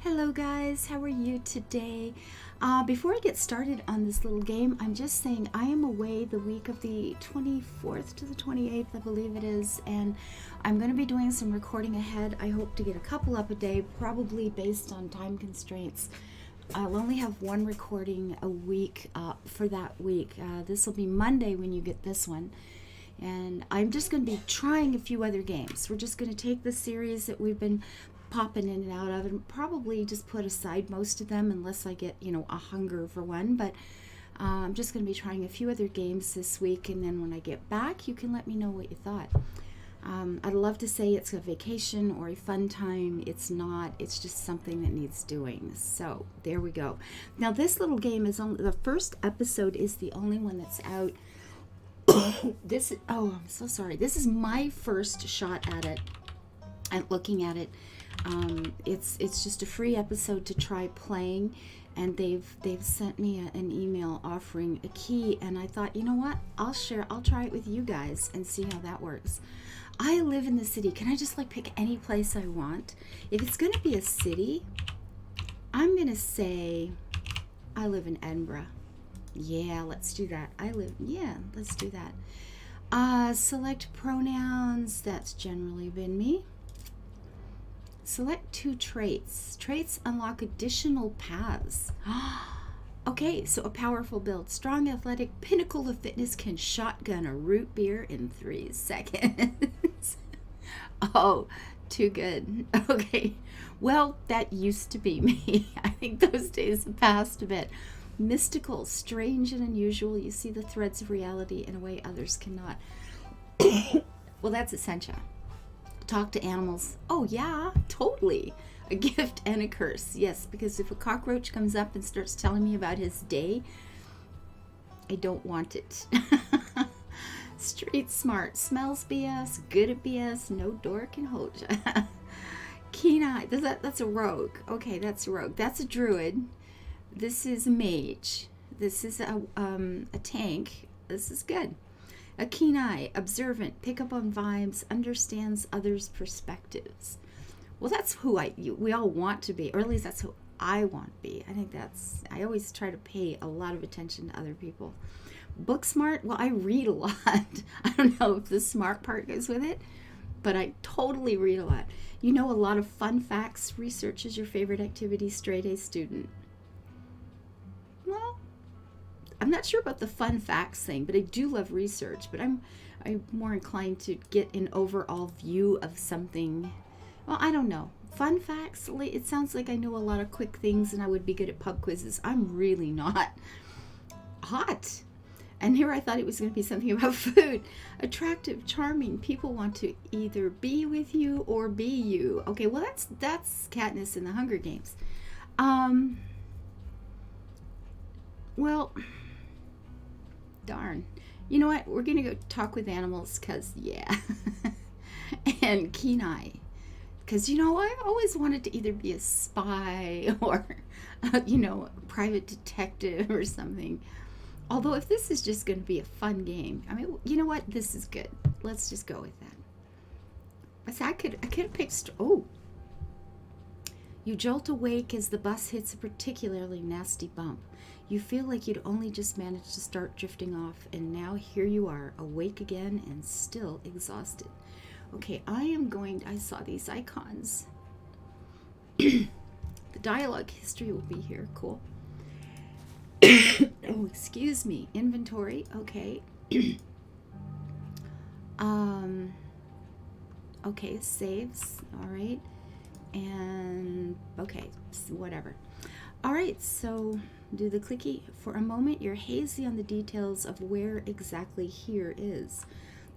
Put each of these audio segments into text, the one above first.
Hello guys, how are you today? Before I get started on this little game, I'm just saying I am away the week of the 24th to the 28th, I believe it is, and I'm going to be doing some recording ahead. I hope to get a couple up a day, probably based on time constraints. I'll only have one recording a week for that week. This will be Monday when you get this one. And I'm just going to be trying a few other games. We're just going to take the series that we've been popping in and out of and probably just put aside most of them unless I get, a hunger for one. But I'm just going to be trying a few other games this week, and then when I get back, you can let me know what you thought. I'd love to say it's a vacation or a fun time. It's not. It's just something that needs doing. So there we go. Now this little game is only the first episode is the only one that's out. I'm so sorry. This is my first shot at it, at looking at it. It's just a free episode to try playing, and they've sent me an email offering a key, and I thought, you know what? I'll try it with you guys and see how that works. I live in the city. Can I just pick any place I want? If it's going to be a city, I'm going to say I live in Edinburgh. Yeah, let's do that. Let's do that. Select pronouns. That's generally been me. Select 2 traits. Traits unlock additional paths. Okay, so a powerful build. Strong, athletic, pinnacle of fitness, can shotgun a root beer in 3 seconds. Oh, too good. Okay, well, that used to be me. I think those days have passed a bit. Mystical, strange, and unusual. You see the threads of reality in a way others cannot. Well, that's essential. Talk to animals. Oh, yeah, totally. A gift and a curse. Yes, because if a cockroach comes up and starts telling me about his day, I don't want it. Street smart. Smells BS. Good at BS. No door can hold ya. Keen eye. That's a rogue. Okay, that's a rogue. That's a druid. This is a mage. This is a tank. This is good. A keen eye, observant, pick up on vibes, understands others' perspectives. Well, that's who we all want to be, or at least that's who I want to be. I always try to pay a lot of attention to other people. Book smart, well, I read a lot. I don't know if the smart part goes with it, but I totally read a lot. You know a lot of fun facts. Research is your favorite activity. Straight A student. Well, I'm not sure about the fun facts thing, but I do love research. But I'm more inclined to get an overall view of something. Well, I don't know. Fun facts, it sounds like I know a lot of quick things and I would be good at pub quizzes. I'm really not. Hot. And here I thought it was going to be something about food. Attractive, charming. People want to either be with you or be you. Okay, well, that's Katniss in the Hunger Games. Well, darn. You know what? We're going to go talk with animals because, yeah. And keen eye. Because, I always wanted to either be a spy or, a private detective or something. Although if this is just going to be a fun game, I mean, you know what? This is good. Let's just go with that. I could have picked... Oh. You jolt awake as the bus hits a particularly nasty bump. You feel like you'd only just managed to start drifting off, and now here you are, awake again and still exhausted. Okay, I saw these icons. The dialogue history will be here. Cool. Oh, excuse me. Inventory. Okay. Okay, saves. All right. And okay, whatever. All right, so do the clicky. For a moment, you're hazy on the details of where exactly here is,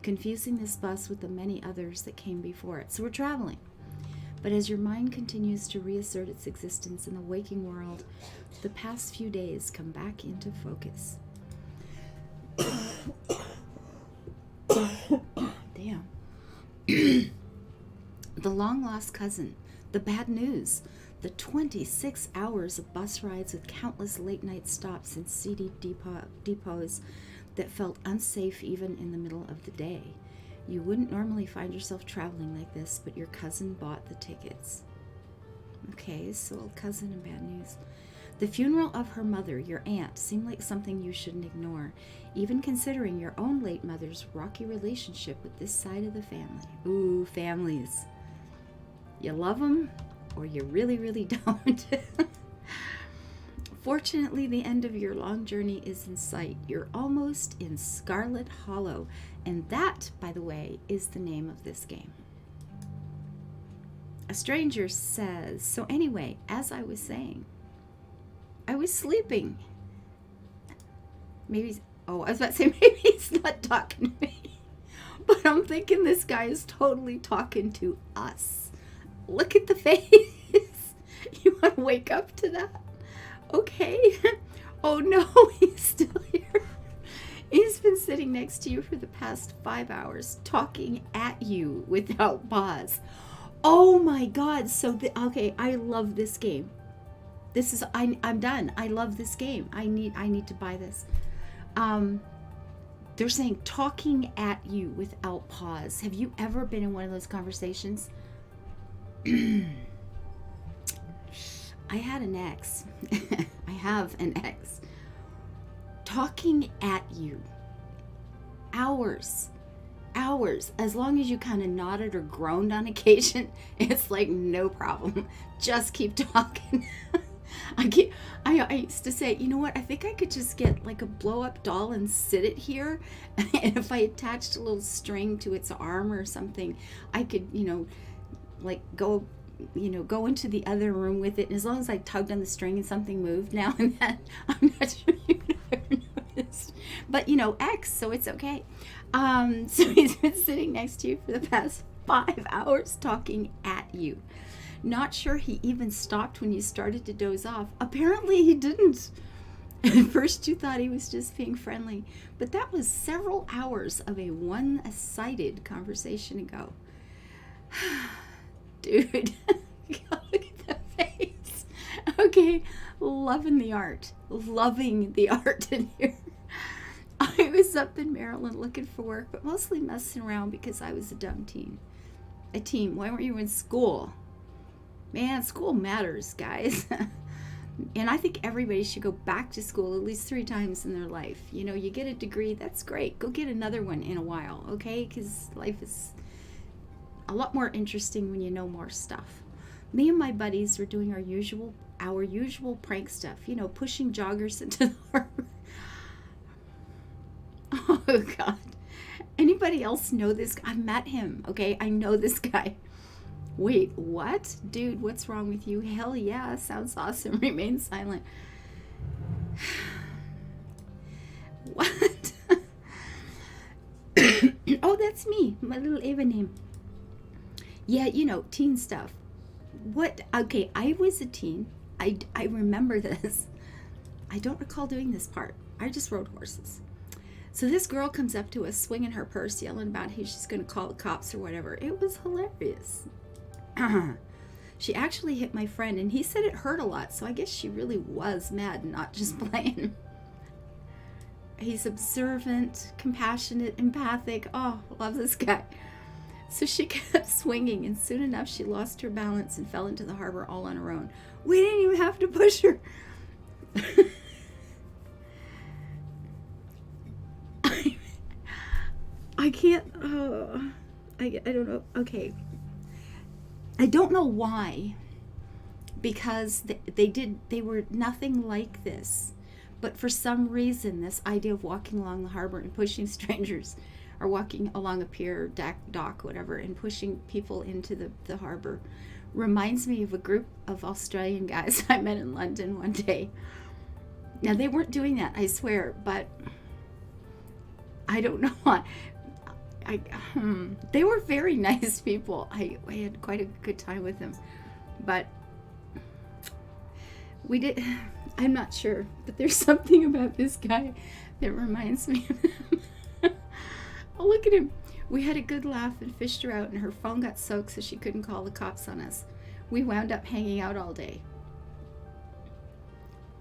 confusing this bus with the many others that came before it. So we're traveling. But as your mind continues to reassert its existence in the waking world, the past few days come back into focus. Damn. The long-lost cousin, the bad news, the 26 hours of bus rides with countless late-night stops and seedy depots that felt unsafe even in the middle of the day. You wouldn't normally find yourself traveling like this, but your cousin bought the tickets. Okay, so cousin and bad news. The funeral of her mother, your aunt, seemed like something you shouldn't ignore, even considering your own late mother's rocky relationship with this side of the family. Ooh, families. You love them, or you really, really don't. Fortunately, the end of your long journey is in sight. You're almost in Scarlet Hollow, and that, by the way, is the name of this game. A stranger says, so anyway, as I was saying, I was sleeping. Maybe, I was about to say, maybe he's not talking to me. But I'm thinking this guy is totally talking to us. Look at the face. You want to wake up to that? Okay. Oh no, he's still here. He's been sitting next to you for the past 5 hours, talking at you without pause. Oh my God. So, okay, I love this game. This is, I'm done. I love this game. I need to buy this. They're saying talking at you without pause. Have you ever been in one of those conversations? I had an ex. I have an ex. Talking at you. Hours. As long as you kind of nodded or groaned on occasion, it's like no problem. Just keep talking. I used to say, you know what, I think I could just get like a blow up doll and sit it here, and if I attached a little string to its arm or something, I could, like go into the other room with it, and as long as I tugged on the string and something moved now and then, I'm not sure you would have ever noticed, but X, so it's okay. So he's been sitting next to you for the past 5 hours talking at you. Not sure he even stopped when you started to doze off. Apparently he didn't. At first you thought he was just being friendly, but that was several hours of a one-sided conversation ago. Dude, look at the face. Okay, loving the art in here. I was up in Maryland looking for work, but mostly messing around because I was a dumb teen. A teen. Why weren't you in school? Man, school matters, guys. And I think everybody should go back to school at least 3 times in their life. You get a degree, that's great. Go get another one in a while, okay? Because life is a lot more interesting when you know more stuff. Me and my buddies were doing our usual prank stuff, pushing joggers into the harbor. Oh, God. Anybody else know this guy? I've met him, okay? I know this guy. Wait, what? Dude, what's wrong with you? Hell yeah, sounds awesome. Remain silent. What? Oh, that's me. My little Ava name. Yeah, teen stuff. What? Okay, I was a teen. I remember this. I don't recall doing this part. I just rode horses. So this girl comes up to us swinging her purse, yelling about how she's going to call the cops or whatever. It was hilarious. She actually hit my friend, and he said it hurt a lot, so I guess she really was mad and not just playing. He's observant, compassionate, empathic. Oh, love this guy. So she kept swinging, and soon enough she lost her balance and fell into the harbor all on her own. We didn't even have to push her. I can't, I don't know. Okay. I don't know why, because they were nothing like this. But for some reason, this idea of walking along the harbor and pushing strangers, or walking along a pier, dock, whatever, and pushing people into the harbor, reminds me of a group of Australian guys I met in London one day. Now, they weren't doing that, I swear, but I don't know why. They were very nice people. I had quite a good time with them, but I'm not sure, but there's something about this guy that reminds me of him. Oh, look at him. We had a good laugh and fished her out, and her phone got soaked so she couldn't call the cops on us. We wound up hanging out all day.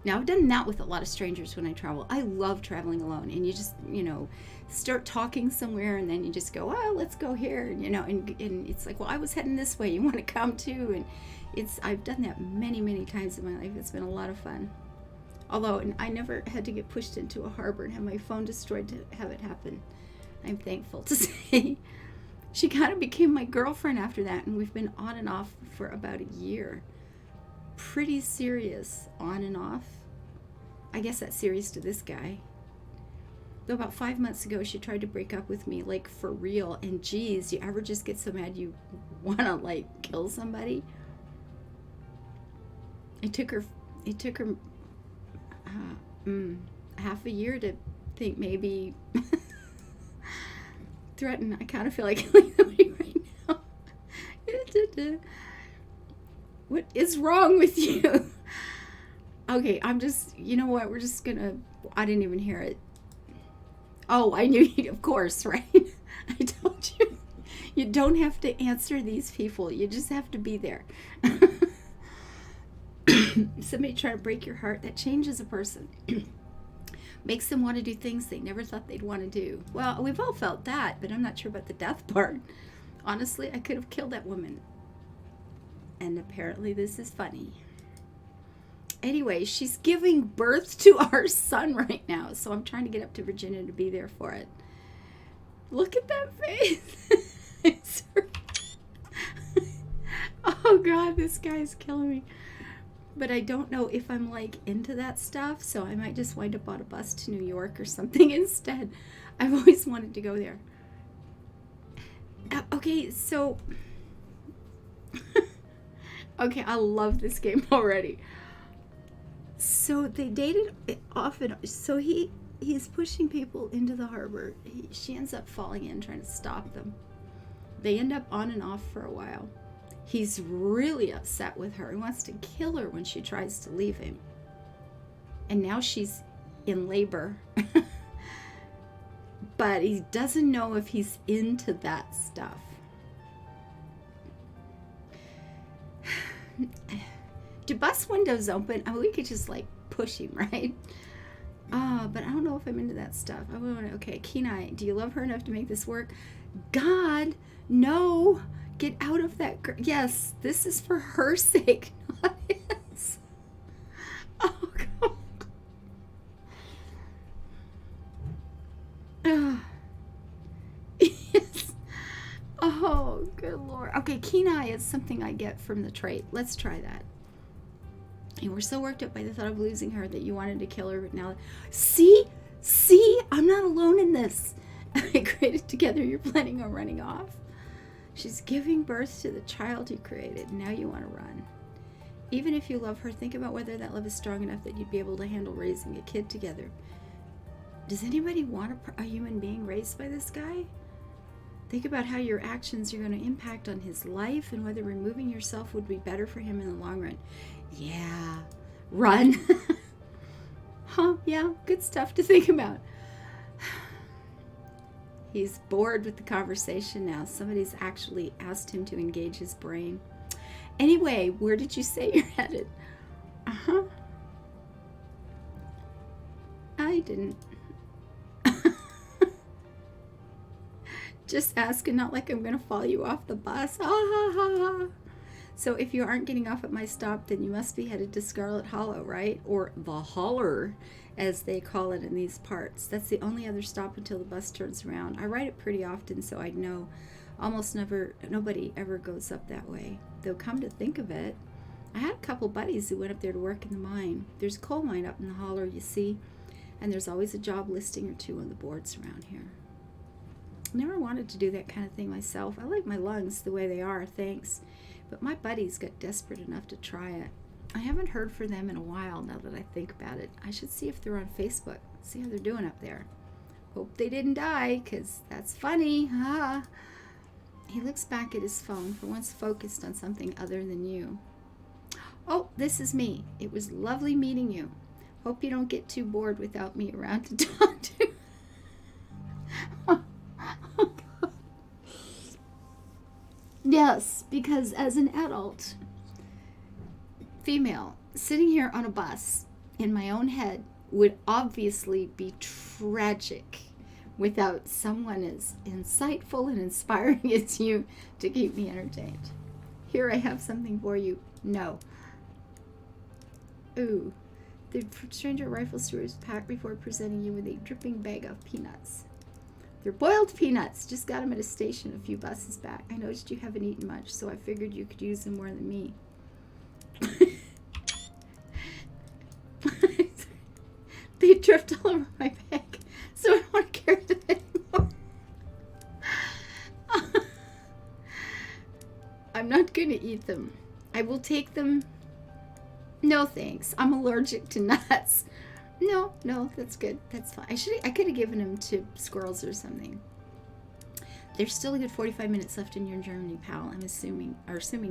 Now, I've done that with a lot of strangers when I travel. I love traveling alone. And you just, start talking somewhere and then you just go, oh, let's go here. And it's like, well, I was heading this way. You want to come too? And I've done that many, many times in my life. It's been a lot of fun. Although, and I never had to get pushed into a harbor and have my phone destroyed to have it happen. I'm thankful to say. She kind of became my girlfriend after that. And we've been on and off for about a year. Pretty serious on and off. I guess that's serious to this guy. Though about 5 months ago she tried to break up with me, like for real. And geez, you ever just get so mad you want to like kill somebody? It took her half a year to think maybe threaten. I kind of feel like killing somebody right now. What is wrong with you? Okay, I'm just, you know what? We're just gonna, I didn't even hear it. Oh, I knew you, of course, right? I told you. You don't have to answer these people. You just have to be there. Somebody try to break your heart, that changes a person. Makes them want to do things they never thought they'd want to do. Well, we've all felt that, but I'm not sure about the death part. Honestly, I could have killed that woman. And apparently this is funny. Anyway, she's giving birth to our son right now. So I'm trying to get up to Virginia to be there for it. Look at that face. Oh God, this guy's killing me. But I don't know if I'm like into that stuff. So I might just wind up on a bus to New York or something instead. I've always wanted to go there. Okay, so... Okay, I love this game already. So they dated off and so he's pushing people into the harbor. She ends up falling in, trying to stop them. They end up on and off for a while. He's really upset with her. He wants to kill her when she tries to leave him. And now she's in labor. But he doesn't know if he's into that stuff. Do bus windows open? I mean, we could just like push him, right? But I don't know if I'm into that stuff. I want to. Okay, Kenai, do you love her enough to make this work? God, no! Get out of that. Yes, this is for her sake, not his. Oh God. Yes. Oh, good Lord. Okay, Kenai is something I get from the trait. Let's try that. You were so worked up by the thought of losing her that you wanted to kill her, but now... See, I'm not alone in this. I created together, you're planning on running off. She's giving birth to the child you created. Now you want to run. Even if you love her, think about whether that love is strong enough that you'd be able to handle raising a kid together. Does anybody want a human being raised by this guy? Think about how your actions are going to impact on his life and whether removing yourself would be better for him in the long run. Yeah, run. Huh, yeah, good stuff to think about. He's bored with the conversation now. Somebody's actually asked him to engage his brain. Anyway, where did you say you're headed? Uh-huh. I didn't. Just asking, not like I'm going to follow you off the bus. Ah, ha, ha, ha. So if you aren't getting off at my stop, then you must be headed to Scarlet Hollow, right? Or the Holler, as they call it in these parts. That's the only other stop until the bus turns around. I ride it pretty often, so I know almost nobody ever goes up that way. Though come to think of it, I had a couple buddies who went up there to work in the mine. There's a coal mine up in the Holler, you see, and there's always a job listing or two on the boards around here. Never wanted to do that kind of thing myself. I like my lungs the way they are, thanks. But my buddies got desperate enough to try it. I haven't heard from them in a while now that I think about it. I should see if they're on Facebook, see how they're doing up there. Hope they didn't die, because that's funny. Ha! He looks back at his phone, for once focused on something other than you. Oh, this is me. It was lovely meeting you. Hope you don't get too bored without me around to talk to. Yes, because as an adult, female, sitting here on a bus in my own head would obviously be tragic without someone as insightful and inspiring as you to keep me entertained. Here I have something for you. No. Ooh. The stranger rifle stewards pack before presenting you with a dripping bag of peanuts. They're boiled peanuts. Just got them at a station a few buses back. I noticed you haven't eaten much, so I figured you could use them more than me. They dripped all over my bag, so I don't want to carry them anymore. I'm not going to eat them. I will take them. No thanks. I'm allergic to nuts. No, that's good. That's fine. I could have given them to squirrels or something. There's still a good 45 minutes left in your journey, pal. I'm assuming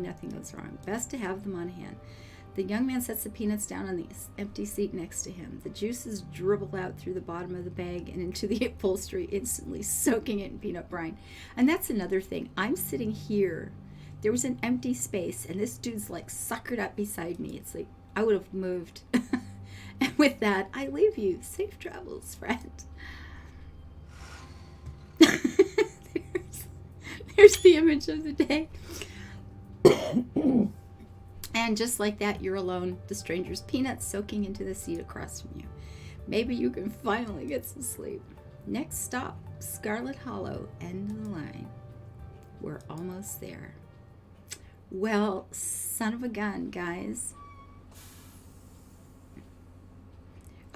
nothing goes wrong. Best to have them on hand. The young man sets the peanuts down on the empty seat next to him. The juices dribble out through the bottom of the bag and into the upholstery, instantly soaking it in peanut brine. And that's another thing. I'm sitting here. There was an empty space, and this dude's like suckered up beside me. It's like I would have moved. And with that, I leave you. Safe travels, friend. There's the image of the day. And just like that, you're alone. The stranger's peanuts soaking into the seat across from you. Maybe you can finally get some sleep. Next stop, Scarlet Hollow, end of the line. We're almost there. Well, son of a gun, guys.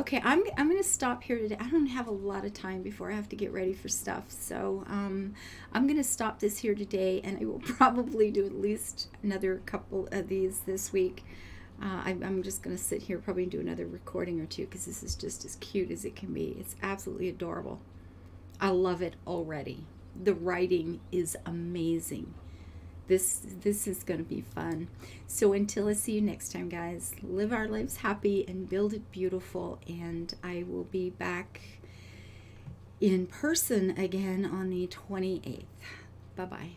Okay, I'm going to stop here today. I don't have a lot of time before I have to get ready for stuff. So I'm going to stop this here today, and I will probably do at least another couple of these this week. I'm just going to sit here probably and do another recording or two because this is just as cute as it can be. It's absolutely adorable. I love it already. The writing is amazing. This is going to be fun. So until I see you next time, guys, live our lives happy and build it beautiful. And I will be back in person again on the 28th. Bye-bye.